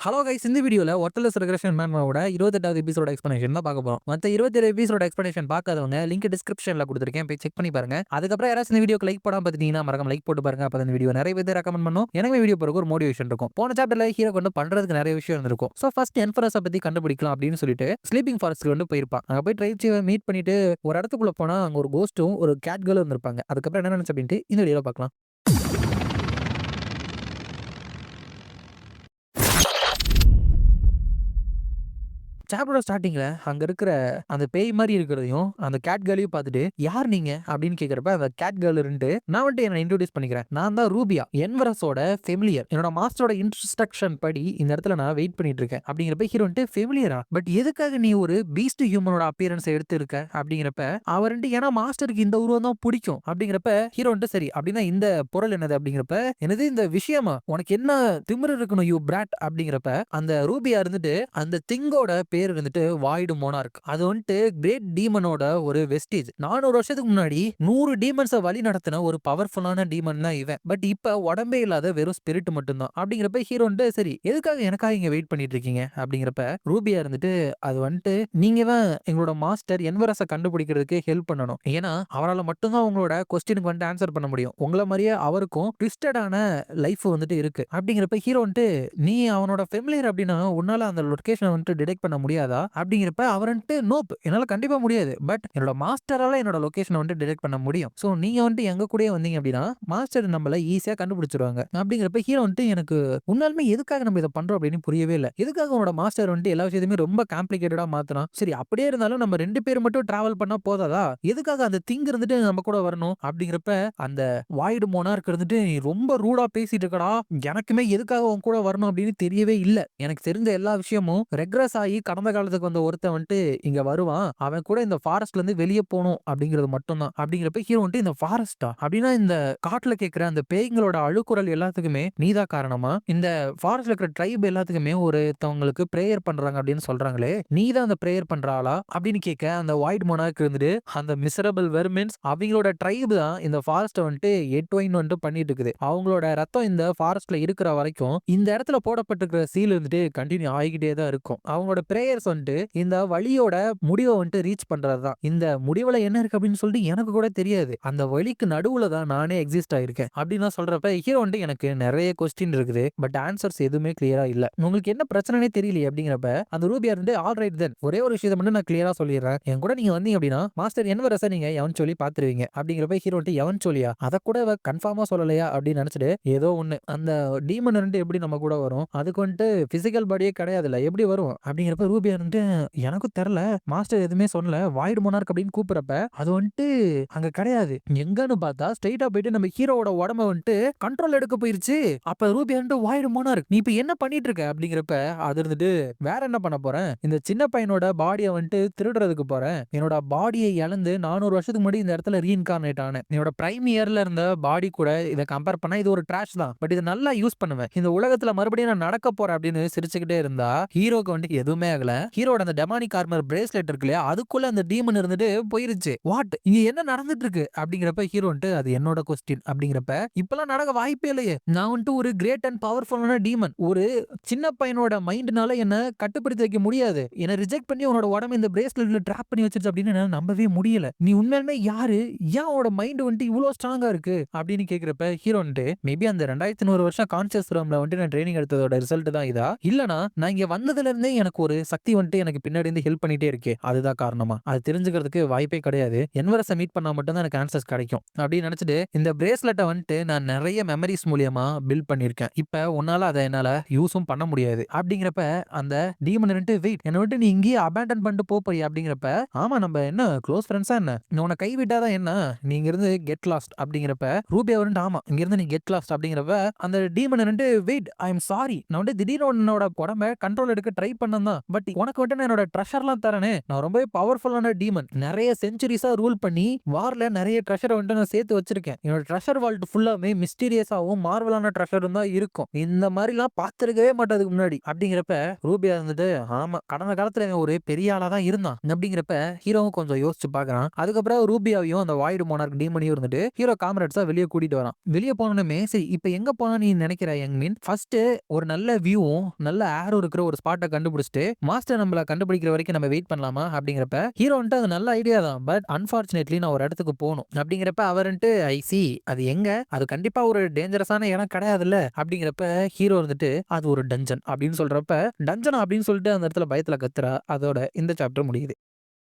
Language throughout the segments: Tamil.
ஹலோ கைஸ், இந்த வீடியோல ஒர்த்லெஸ் ரெக்ரெஷன் மேனோட 28வது எபிசோட எக்ஸ்பிளனேஷன் தான் பார்க்க போறோம். மத்த 27 எபிசோட எக்ஸ்பிளனேஷன் பார்க்காதவங்க லிங்க் டிஸ்கிரிப்ஷன்ல கொடுத்துருக்கேன், போய் செக் பண்ணி பாருங்க. அதுக்கப்புறம் யாராச்சும் இந்த வீடியோக்கு லைக் போடாம பார்த்துட்டீங்கன்னா மறக்காம லைக் போட்டு பாருங்க. அப்ப இந்த வீடியோ நிறைய பேர் ரெக்கமெண்ட் பண்ணும். எனக்கு வீடியோ போறதுக்கு ஒரு மோட்டிவேஷன் இருக்கும். போன சாப்டர்ல ஹீரோ கொண்டு பண்றதுக்கு நிறைய விஷயம் இருந்திருக்கும். சோ ஃபர்ஸ்ட் என்ஃபரஸை பத்தி கண்டுபிடிக்கலாம் அப்படின்னு சொல்லிட்டு ஸ்லீப்பிங் ஃபாரஸ்ட்க்கு வந்து போயிருப்பான். அங்க போய் ட்ரைப்ஸை மீட் பண்ணிட்டு ஒரு இடத்துக்குள்ள போனா அங்க ஒரு கோஸ்ட்டும் ஒரு கேட் கேர்ளும் இருந்திருப்பாங்க. அதுக்கப்புறம் என்ன நினைச்சு அப்படின்ட்டு இந்த வீடியோல பார்க்கலாம். சாப்டரோட ஸ்டார்டிங்ல அங்க இருக்கிற அந்த பேய் மாதிரி இருக்கிறதையும் அந்த கேட் கேர்ளையும் பார்த்துட்டு யார் நீங்க அப்படின்னு கேட்கறப்ப அந்த கேட் கேர்ள் இருந்து நான் வந்துட்டு என்ன இன்ட்ரோடியூஸ் பண்ணிக்கிறேன். நான் தான் ரூபியா, என்வரஸோட ஃபெமிலியர். என்னோட மாஸ்டரோட இன்ஸ்ட்ரக்ஷன் படி இந்த இடத்துல நான் வெயிட் பண்ணிட்டு இருக்கேன் அப்படிங்கிறப்ப ஹீரோ வந்துட்டு ஃபெமிலியரா, பட் எதுக்காக நீ ஒரு பீஸ்ட் ஹியூமனோட அப்பியரன்ஸ் எடுத்து இருக்க அப்படிங்கிறப்ப அவர் வந்துட்டு ஏன்னா மாஸ்டருக்கு இந்த உருவம் தான் பிடிக்கும் அப்படிங்கிறப்ப ஹீரோ வந்துட்டு சரி அப்படின்னா இந்த பொருள் என்னது அப்படிங்கிறப்ப என்னது இந்த விஷயமா உனக்கு என்ன திமிரு இருக்கணும் யூ பிராட் அப்படிங்கிறப்ப அந்த ரூபியா இருந்துட்டு அந்த திங்கோட பேர் வந்துட்டு வாய்டு மோனார்க். அது வந்துட்டு கிரேட் டீமனோட ஒரு வெஸ்டேஜ். 400 வருஷத்துக்கு முன்னாடி 100 டீமன்ஸை வழி நடத்தின ஒரு பவர்ஃபுல்லான டீமன் தான் இவன். பட் இப்ப உடம்பே இல்லாத வெறும் ஸ்பிரிட் மட்டும்தான் அப்படிங்கிறப்ப ஹீரோ வந்துட்டு சரி எதுக்காக எனக்காக இங்க வெயிட் பண்ணிட்டு இருக்கீங்க அப்படிங்கிறப்ப ரூபியா இருந்துட்டு அது வந்துட்டு நீங்க தான் எங்களோட மாஸ்டர் என்வரஸை கண்டுபிடிக்கிறதுக்கு ஹெல்ப் பண்ணணும். ஏன்னா அவரால் மட்டும்தான் உங்களோட கொஸ்டினுக்கு வந்துட்டு ஆன்சர் பண்ண முடியும். உங்களை மாதிரியே அவருக்கும் ட்விஸ்டடான லைஃப் வந்துட்டு இருக்கு அப்படிங்கிறப்ப ஹீரோ வந்துட்டு நீ அவனோட ஃபெமிலியர் அப்படின்னா உன்னால அந்த லொகேஷனை வந்துட்டு டிடெக்ட் பண்ண முடியாதா அப்படிங்கிறப்ப அவர் வந்துட்டு நோப் என்னால கண்டிப்பா முடியாது, பட் என்னோட மாஸ்டரால என்னோட லொகேஷனை வந்துட்டு டிடெக்ட் பண்ண முடியும். சோ நீங்க வந்துட்டு எங்க கூடயே வந்தீங்க அப்படின்னா மாஸ்டர் நம்மள ஈஸியா கண்டுபிடிச்சிருவாங்க அப்படிங்கிறப்ப ஹீரோ வந்துட்டு எனக்கு உண்மையாலுமே எதுக்காக நம்ம இதை பண்றோம் அப்படின்னு புரியவே இல்லை. எதுக்காக உன்னோட மாஸ்டர் வந்துட்டு எல்லா விஷயத்தையுமே ரொம்ப காம்ப்ளிகேட்டடா மாத்தினா சரி அப்படியே இருந்தாலும் நம்ம 2 பேர் மட்டும் டிராவல் பண்ணா போதாதா, எதுக்காக அந்த திங் இருந்துட்டு நம்ம கூட வரணும் அப்படிங்கிறப்ப அந்த வாய்டு மோனார்க் இருந்துட்டு நீ ரொம்ப ரூடா பேசிட்டு இருக்கடா, எனக்குமே எதுக்காக உன் கூட வரணும் அப்படின்னு தெரியவே இல்லை. எனக்கு தெரிஞ்ச எல்லா விஷயமும் ரெக்ரஸ் ஆகி கடந்த காலத்துக்கு வந்த ஒருத்தன் வந்துட்டு இங்க வருவான், அவன் கூட இந்த ஃபாரஸ்ட்ல இருந்து வெளியே போகணும் அப்படிங்கிறது மட்டும்தான். அப்படிங்கிறப்ப ஹீரோ வந்துட்டு இந்த ஃபாரஸ்டா அப்படின்னா இந்த காட்டுல கேட்கிற அந்த பேய்களோட அழுக்குரல் எல்லாத்துக்குமே நீதா காரணமா, இந்த ஃபாரஸ்ட்ல இருக்கிற ட்ரைப் எல்லாத்துக்குமே ஒருத்தவங்களுக்கு பிரேயர் பண்றாங்க அப்படின்னு சொல்றாங்களே, நீதான் அந்த பிரேயர் பண்ற ஆளா அப்படின்னு கேட்க அந்த ஒயிட் மோனார்க் இருந்துட்டு அந்த மிசரபிள் வெர்மின்ஸ் அவங்களோட ட்ரைப் தான் இந்த ஃபாரஸ்ட்டை வந்துட்டு எட்வைன் வந்துட்டு பண்ணிட்டு இருக்குது. அவங்களோட ரத்தம் இந்த ஃபாரஸ்ட்ல இருக்கிற வரைக்கும் இந்த இடத்துல போடப்பட்டிருக்கிற சீல் இருந்துட்டு கண்டினியூ ஆகிக்கிட்டே தான் இருக்கும். அவங்களோட பிரேயர்ஸ் வந்துட்டு இந்த வழியோட முடிவை வந்துட்டு ரீச் பண்றதுதான். இந்த முடிவுல என்ன இருக்கு அப்படின்னு சொல்லிட்டு எனக்கு கூட தெரியாது, அந்த வழிக்கு நடுவுல தான் நானே எக்ஸிஸ்ட் ஆயிருக்கேன் அப்படின்னு சொல்றப்ப ஹீரோ வந்துட்டு எனக்கு நிறைய கொஸ்டின் இருக்குது, பட் ஆன்சர்ஸ் எதுவுமே கிளியரா இல்ல, உங்களுக்கு என்ன பிரச்சனைனே தெரியலையே அப்படிங்கிறப்ப அந்த ரூபியா இருந்து ஆல் ரைட் தென் ஒரே ஒரு விஷயத்தை மட்டும் நான் கிளியரா சொல்லிடுறேன், என் கூட நீங்க வந்தீங்க அப்படின்னா மாஸ்டர் என்வரஸை நீங்க எவன் சொல்லி பாத்துருவீங்க அப்படிங்கிறப்ப ஹீரோ வந்துட்டு எவன் சொல்லியா அதை கூட கன்ஃபார்மா சொல்லலையா அப்படின்னு நினைச்சிட்டு ஏதோ ஒண்ணு அந்த டீமன் வந்துட்டு எப்படி நம்ம கூட வரும், அதுக்கு வந்துட்டு பிசிக்கல் பாடியே கிடையாதுல்ல எப்படி வரும் அப்படிங்கிறப்ப ரூபியா வந்துட்டு எனக்கும் தெரியல, மாஸ்டர் எதுவுமே சொல்லல, வாய்டு மோனார்க் அப்படின்னு கூப்பிடுறப்ப அது வந்துட்டு அங்க கிடையாது. எங்கன்னு பார்த்தா ஸ்ட்ரைட்டா போயிட்டு நம்ம ஹீரோவோட உடம்ப வந்துட்டு கண்ட்ரோல் எடுக்க போயிருச்சு. அப்ப ரூபியா வந்துட்டு வாய்டு மோனார்க் நீ இப்ப என்ன பண்ணிட்டு இருக்க அப்படிங்கிறப்ப அது இருந்துட்டு வேற என்ன பண்ண போறேன், இந்த சின்ன பையனோட பாடியை வந்துட்டு திருடுறதுக்கு போறேன், என்னோட பாடியை இழந்து 400 வருஷத்துக்கு முன்னாடி இந்த இடத்துல ரீஇன்கார்னேட் ஆனேன், என்னோட பிரைம் இயர்ல இருந்த பாடி கூட இதை கம்பேர் பண்ணா இது ஒரு ட்ராஷ் தான், பட் இதை நல்லா யூஸ் பண்ணுவேன், இந்த உலகத்துல மறுபடியும் நான் நடக்க போறேன் அப்படின்னு சிரிச்சுக்கிட்டே இருந்தா ஹீரோக்கு வந்து எதுவுமே ஆகல. ஹீரோட அந்த டெமானிக் ஆர்மர் பிரேஸ்லெட் இருக்கு இல்லையா, அதுக்குள்ள அந்த டீமன் இருந்துட்டு போயிருச்சு. வாட் இங்க என்ன நடந்துட்டு இருக்கு அப்படிங்கிறப்ப ஹீரோ வந்துட்டு அது என்னோட கொஸ்டின் அப்படிங்கிறப்ப இப்பெல்லாம் நடக்க வாய்ப்பே இல்லையே, நான் வந்துட்டு ஒரு கிரேட் அண்ட் பவர்ஃபுல்லான டீமன், ஒரு சின்ன பையனோட மைண்ட்னால என்ன கட்டுப்படுத்தி வைக்க முடியாது, என்ன ரிஜெக்ட் பண்ணி உன்னோட உடம்பு இந்த பிரேஸ்லெட்ல டிராப் பண்ணி வச்சிருச்சு அப்படின்னு என்னால நம்பவே முடியல, நீ உண்மையாலுமே யாரு, ஏன் உன்னோட மைண்ட் வந்துட்டு இவ்வளவு ஸ்ட்ராங்கா இருக்கு அப்படின்னு கேக்குறப்ப ஹீரோ வந்துட்டு மேபி அந்த 2100 வருஷம் கான்சியஸ் ரூம்ல வந்துட்டு நான் ட்ரைனிங் எடுத்ததோட ரிசல்ட் தான் இதா, இல்லனா நான் இங்க வந்ததுல இருந்தே எனக்கு ஒரு சக்தி வந்துட்டு எனக்கு பின்னாடி இருந்து ஹெல்ப் பண்ணிட்டே இருக்கே அதுதான் காரணமா, அது தெரிஞ்சுக்கிறதுக்கு வாய்ப்பே கிடையாது, என்வரஸை மீட் பண்ணா மட்டும் தான் எனக்கு ஆன்சர்ஸ் கிடைக்கும் அப்படின்னு நினைச்சிட்டு இந்த பிரேஸ்லெட்டை வந்துட்டு நான் நிறைய மெமரிஸ் மூலியமா பில்ட் பண்ணிருக்கேன், இப்ப உன்னால அதை என்னால யூஸும் பண்ண முடியாது அப்படிங்கிறப்ப அந்த டீமன் வந்துட்டு வெயிட் என்ன விட்டு நீ இங்கேயே அபேண்டன் பண்ணிட்டு போறியா அப்படிங்கிறப்ப ஆமா நம்ம என்ன க்ளோஸ் ஃப்ரெண்ட்ஸா என்ன, நீ உன்னை கை விட்டாதான் என்ன, நீங்க இருந்து கெட் லாஸ்ட் அப்படிங்கிறப்ப ரூபியா வந்துட்டு ஆமா இங்க இருந்து நீ கெட் லாஸ்ட் அப்படிங்கிறப்ப அந்த டீமன் வந்துட்டு வெயிட் ஐ எம் சாரி, நான் வந்து திடீர்னு உன்னோட உடம்ப கண்ட்ரோல் எடுக்க ட்ரை பண்ணதான், பட் உனக்கு வந்துட்டு நான் என்னோட ட்ரெஷர்லாம் தரேனே, நான் ரொம்பவே பவர்ஃபுல்லான டீமன், நிறைய செஞ்சுரிஸா ரூல் பண்ணி வார்ல நிறைய ட்ரெஷரை வந்துட்டு நான் சேர்த்து வச்சிருக்கேன். என்னோட ட்ரெஷர் வால்ட் ஃபுல்லாமே மிஸ்டீரியஸாவும் மார்வலான ட்ரெஷரும் தான் இருக்கும். இந்த மாதிரிலாம் பார்த்திருக்கவே மாட்டதுக்கு முன்னாடி அப்படிங்கிறப்ப ரூபியா இருந்துட்டு, ஆமா கடந்த காலத்துல இவன் ஒரு பெரிய ஆளா தான் இருந்தான் அப்படிங்கிறப்ப ஹீரோவும் கொஞ்சம் யோசிச்சு பாக்குறான். அதுக்கப்புறம் ரூபியாவையும் அந்த வாய்டு மோனார்க் டீமனையும் இருந்துட்டு ஹீரோ காம்ரேட்ஸா வெளியே கூட்டிட்டு வரான். வெளியே போனோமே சரி இப்ப எங்க போனா நீ நினைக்கிற யங் மீன், ஃபர்ஸ்ட் ஒரு நல்ல வியூவும் நல்ல ஏரும் இருக்கிற ஒரு ஸ்பாட்டை கண்டுபிடிச்சிட்டு மாஸ்டர் நம்மள கண்டுபிடிக்கிற வரைக்கும் நம்ம வெயிட் பண்ணலாமா அப்படிங்கிறப்ப ஹீரோ வந்துட்டு அது நல்ல ஐடியா தான், பட் அன்பார்ச்சுனேட்லி நான் ஒரு இடத்துக்கு போகணும் அப்படிங்கிறப்ப அவர்ன்ட்டு ஐ சி அது எங்க, அது கண்டிப்பா ஒரு டேஞ்சரஸான இடம் கிடையாதுல்ல அப்படிங்கிறப்ப ஹீரோ இருந்துட்டு அது ஒரு டஞ்சன் அப்படின்னு சொல்றப்ப டஞ்சனா அப்படின்னு சொல்லிட்டு அந்த இடத்துல பயத்துல கத்துறா. அதோட இந்த சாப்டர் முடியுது.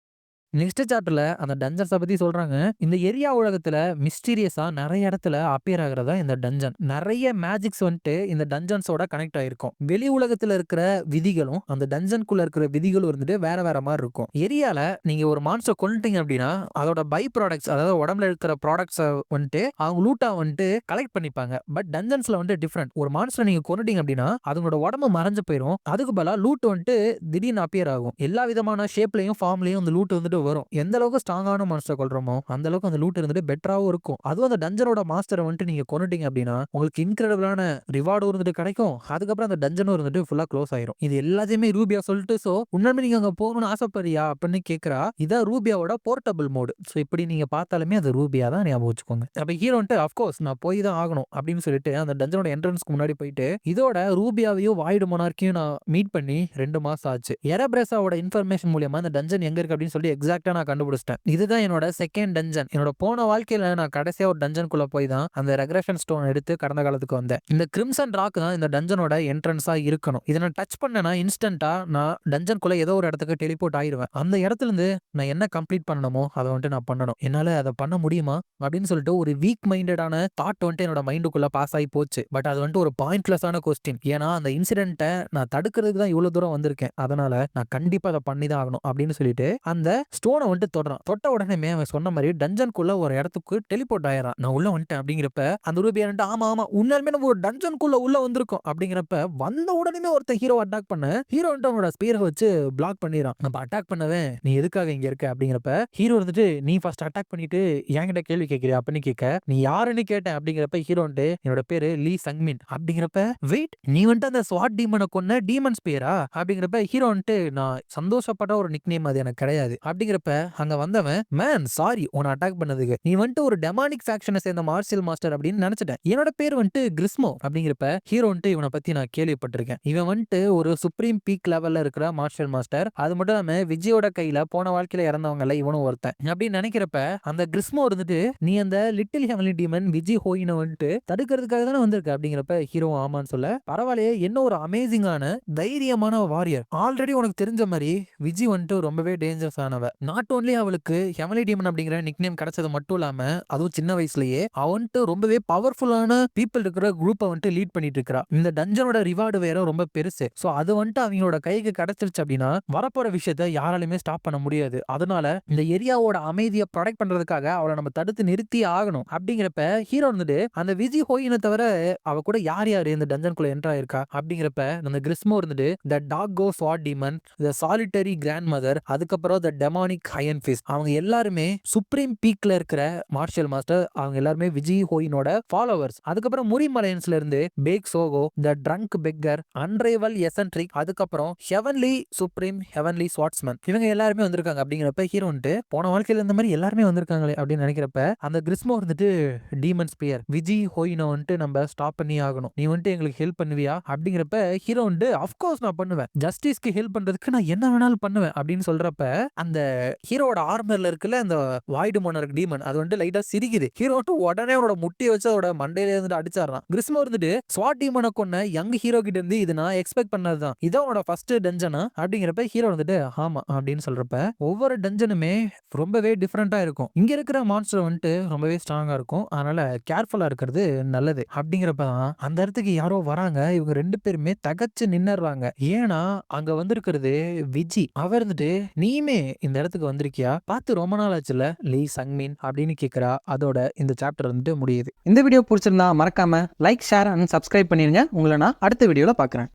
நெக்ஸ்ட் சாப்டர்ல அந்த டஞ்சன்ஸ பத்தி சொல்றாங்க. இந்த ஏரியா உலகத்துல மிஸ்டீரியஸா நிறைய இடத்துல அப்பியர் ஆகுறதா இந்த டஞ்சன். நிறைய மேஜிக்ஸ் வந்துட்டு இந்த டஞ்சன்ஸோட கனெக்ட் ஆயிருக்கும். வெளி உலகத்துல இருக்கிற விதிகளும் அந்த டஞ்சனுக்குள்ள இருக்கிற விதிகளும் இருந்துட்டு வேற வேற மாதிரி இருக்கும். ஏரியால நீங்க ஒரு மான்ஸ்டர் கொல்லிட்டீங்க அப்படின்னா அதோட பை ப்ராடக்ட்ஸ், அதாவது உடம்புல இருக்கிற ப்ராடக்ட்ஸ் வந்துட்டு அவங்க லூட்டா வந்துட்டு கலெக்ட் பண்ணிப்பாங்க. பட் டஞ்சன்ஸ்ல வந்துட்டு டிஃப்ரெண்ட். ஒரு மான்ஸ்டர் நீங்க கொன்னுட்டீங்க அப்படின்னா அதோட உடம்பு மறைஞ்சு போயிடும். அதுக்கு பதிலா லூட் வந்துட்டு திடீர்னு அப்பியர் ஆகும். எல்லா விதமான ஷேப்லயும் ஃபார்ம்லயும் அந்த லூட் வந்துட்டு வரும். எந்த அளவுக்கு ஸ்ட்ராங்கான மாஸ்டர் கொல்றோமோ அந்த அளவுக்கு அந்த லூட் இருந்துட்டு பெட்டராவும் இருக்கும். அதுவும் அந்த டஞ்சனோட மாஸ்டரை வந்துட்டு நீங்க கொன்னுட்டீங்க அப்படின்னா உங்களுக்கு இன்கிரெடிபிளான ரிவார்டும் இருந்துட்டு கிடைக்கும். அதுக்கப்புறம் அந்த டஞ்சனும் இருந்துட்டு ஃபுல்லா க்ளோஸ் ஆயிரும். இது எல்லாத்தையுமே ரூபியா சொல்லிட்டு, சோ உண்மையுமே நீங்க அங்க போகணும்னு ஆசைப்படுறியா அப்படின்னு கேட்கிறா. இதான் ரூபியாவோட போர்ட்டபிள் மோடு. சோ இப்படி நீங்க பார்த்தாலுமே அது ரூபியா தான் ஞாபகம் வச்சுக்கோங்க. அப்ப ஹீரோ வந்துட்டு அஃப்கோர்ஸ் நான் போய் தான் ஆகணும் அப்படின்னு சொல்லிட்டு அந்த டஞ்சனோட என்ட்ரன்ஸ்க்கு முன்னாடி போயிட்டு இதோட ரூபியாவையும் வாய்டு மொனார்க்கையும் நான் மீட் பண்ணி 2 மாசம் ஆச்சு. எரபிரேசாவோட இன்ஃபர்மேஷன் மூலமா அந்த டஞ்சன் எங்க இருக்கு அப்படின்னு சொல்லி எக்ஸாக்ட்டா நான் கண்டுபிடிச்சிட்டேன். இதுதான் என்னோட செகண்ட் டஞ்சன். என்னோட போன வாழ்க்கையில நான் கடைசியா ஒரு டஞ்சனுக்குள்ள போய் தான் அந்த ரெக்ரெஷன் ஸ்டோன் எடுத்து கடந்த காலத்துக்கு வந்தேன். இந்த கிரிம்சன் ராக் தான் இந்த டஞ்சனோட என்ட்ரன்ஸா இருக்கணும். இதை நான் டச் பண்ணேன்னா இன்ஸ்டன்ட்டா நான் டஞ்சனுக்குள்ள ஏதோ ஒரு இடத்துக்கு டெலிபோர்ட் ஆயிருவேன். அந்த இடத்துல இருந்து நான் என்ன கம்ப்ளீட் பண்ணணுமோ அதை வந்துட்டு நான் பண்ணணும். என்னால அதை பண்ண முடியுமா அப்படின்னு சொல்லிட்டு ஒரு வீக் மைண்டடான தாட் வந்துட்டு என்னோட மைண்டுக்குள்ள பாஸ் ஆகி போச்சு. பட் அது வந்துட்டு ஒரு பாயிண்ட்லெஸ்ஸான கொஸ்டின். ஏன்னா அந்த இன்சிடென்ட்டை நான் தடுக்கிறதுக்கு தான் இவ்வளவு தூரம் வந்திருக்கேன். அதனால நான் கண்டிப்பா அதை பண்ணி தான் ஆகணும் அப்படின்னு சொல்லிட்டு அந்த ஸ்டோனை வந்துட்டு தொடுறான். தொட்ட உடனே அவன் சொன்ன மாதிரி டஞ்சனுக்குள்ள ஒரு இடத்துக்கு டெலிபோர்ட் ஆயிரான். நான் உள்ள வந்துட்டேன் அப்படிங்கிறப்ப அந்த ரூபியா ஆமா ஆமா உண்மையாலுமே நம்ம ஒரு டஞ்சனுக்குள்ள உள்ள வந்திருக்கோம் அப்படிங்கிறப்ப வந்த உடனே ஒருத்தன் ஹீரோ அட்டாக் பண்ண ஹீரோ அவனோட ஸ்பீரை வச்சு பிளாக் பண்ணிடுறான். நம்ம அட்டாக் பண்ணவே நீ எதுக்காக இங்க இருக்க அப்படிங்கிறப்ப ஹீரோ வந்துட்டு நீ ஃபர்ஸ்ட் அட்டாக் பண்ணிட்டு என்கிட்ட கேள்வி கேட்கிறியா அப்படின்னு கேட்க நீ யாருன்னு கேட்டேன் அப்படிங்கிறப்ப ஹீரோ வந்துட்டு என்னோட பேரு லீ சங்மின் அப்படிங்கிறப்ப வெயிட் நீ வந்துட்டு அந்த ஸ்வாட் டீமனை கொன்ன டீமன்ஸ் பேரா அப்படிங்கிறப்ப ஹீரோ வந்துட்டு நான் சந்தோஷப்பட்ட ஒரு நிக் நேம் அது எனக்கு கிடையாது அப்படிங்கிறப்ப அங்க வந்தவன் மேன் சாரி உன்னை அட்டாக் பண்ணதுக்கு, நீ வந்துட்டு ஒரு டெமானிக் ஃபேக்ஷனை சேர்ந்த மார்ஷியல் மாஸ்டர் அப்படின்னு நினைச்சிட்டேன். என்னோட பேர் வந்துட்டு கிறிஸ்மோ அப்படிங்கிறப்ப ஹீரோ வந்துட்டு இவனை பத்தி நான் கேள்விப்பட்டிருக்கேன். இவன் வந்துட்டு ஒரு சுப்ரீம் பீக் லெவல்ல இருக்கிற மார்ஷியல் மாஸ்டர். அது மட்டும் இல்லாம விஜயோட கையில போன வாழ்க்கையில இறந்தவங்கல இவனும் ஒருத்தன் அப்படின்னு நினைக்கிறப்ப அந்த கிறிஸ்மோ இருந்துட்டு நீ அந்த லிட்டில் ஹெவன்லி டீமன் விஜய் ஹோயினை வந்துட்டு தடுக்கிறதுக்காக தானே வந்திருக்க அப்படிங்கிறப்ப ஹீரோ ஆமான்னு சொல்ல பரவாயில்லையே என்ன ஒரு அமேசிங்கான தைரியமான வாரியர். ஆல்ரெடி உனக்கு தெரிஞ்ச மாதிரி விஜய் வந்துட்டு ரொம்பவே டேஞ்சரஸ் ஆனவ. நாட் ஓன்லி அவளுக்கு ஹெவன்லி டீமன் அப்படிங்கிற நிக் நேம் கிடைச்சது மட்டும் இல்லாம அதுவும் சின்ன வயசுலயே அவன்ட்டு ரொம்பவே பவர்ஃபுல்லான பீப்புள் இருக்கிற குரூப்பை வந்துட்டு லீட் பண்ணிட்டு இருக்கா. இந்த டஞ்சனோட ரிவார்டு வேற ரொம்ப பெருசு. சோ அது வந்துட்டு அவங்களோட கைக்கு கிடைச்சிருச்சு அப்படின்னா வரப்போற விஷயத்த யாராலுமே ஸ்டாப் பண்ண முடியாது. அதனால இந்த ஏரியாவோட அமைதியை ப்ரொடெக்ட் பண்றதுக்காக அவளை நம்ம தடுத்து நிறுத்தி ஆகணும் அப்படிங்கிறப்ப ஹீரோ வந்துட்டு அந்த விஜய் ஹோயினை தவிர அவ கூட யார் யாரு இந்த டஞ்சனுக்குள்ள என்ட்ரா இருக்கா அப்படிங்கிறப்ப அந்த கிறிஸ்மோ இருந்துட்டு த டாக் கோ ஸ்வாட் டீமன், த சாலிட்டரி கிராண்ட் மதர், அதுக்கப்புறம் த டெமானிக் அயன் ஃபிஸ்ட், அவங்க எல்லாருமே சுப்ரீம் பீக்ல இருக்கிற மார்ஷியல் மாஸ்டர். அவங்க எல்லாருமே விஜய் ஹோயினோட ஃபாலோவர்ஸ். அதுக்கப்புறம் முரிம் அலையன்ஸ்ல இருந்து Baek Soho, the drunk beggar, unrivalled eccentric, அதுக்கப்புறம் ஹெவன்லி சுப்ரீம் ஹெவன்லி ஸ்வாட்ஸ்மேன், இவங்க எல்லாருமே வந்திருக்காங்க அப்படிங்கிறப்ப ஹீரோ வந்துட்டு போன வாழ்க்கையில இந்த மாதிரி எல்லாருமே வந்திருக்காங்களே அப்படின்னு நினைக்கிறப்ப அந்த கிறிஸ்மோ வந்துட்டு டீமன் ஸ்பியர் விஜய் ஹோயினை வந்துட்டு நம்ம ஸ்டாப் பண்ணி ஆகணும், நீ வந்துட்டு எங்களுக்கு ஹெல்ப் பண்ணுவியா அப்படிங்கிறப்ப ஹீரோ வந்துட்டு அஃப்கோர்ஸ் நான் பண்ணுவேன், ஜஸ்டிஸ்க்கு ஹெல்ப் பண்றதுக்கு நான் என்ன வேணாலும் பண்ணுவேன் அப்படின்னு சொல்றப்ப அந்த ஹீரோட ஆர்மர்ல இருக்குல்ல அந்த வாய்டு மோனார்க் டீமன் அது வந்துட்டு லைட்டா சிரிக்குது. ஹீரோ வந்துட்டு உடனே அவனோட முட்டியை வச்சு அதோட மண்டையில இருந்துட்டு அடிச்சாரான். கிறிஸ்மோ இருந்துட்டு ஸ்வாட் டீமனை கொன்ன யங் ஹீரோ கிட்ட இருந்து இது நான் எக்ஸ்பெக்ட் பண்ணதுதான், இதான் உனோட ஃபர்ஸ்ட் டஞ்சனா அப்படிங்கிறப்ப ஹீரோ வந்துட்டு ஆமா அப்படின்னு சொல்றப்ப ஒவ்வொரு டஞ்சனுமே ரொம்பவே டிஃப்ரெண்டா இருக்கும். இங்க இருக்கிற மான்ஸ்டர் வந்துட்டு ரொம்பவே ஸ்ட்ராங்கா இருக்கும். அதனால கேர்ஃபுல்லா இருக்கிறது நல்லது அப்படிங்கிறப்பதான் அந்த இடத்துக்கு யாரோ வராங்க. இவங்க 2 பேருமே தகச்சு நின்னுறாங்க. ஏன்னா அங்க வந்திருக்கிறது விஜி. அவர் இருந்துட்டு நீயுமே இந்த இடத்துக்கு வந்திருக்கியா, பார்த்து ரொம்ப நாள் ஆச்சுல லீ சங்மின் அப்படின்னு கேட்கிறா. அதோட இந்த சாப்டர் வந்துட்டு முடியுது. இந்த வீடியோ பிடிச்சிருந்தா மறக்காம லைக், ஷேர் அண்ட் சப்ஸ்கிரைப் பண்ணிருங்க. உங்களை நான் அடுத்த வீடியோல பாக்குறேன்.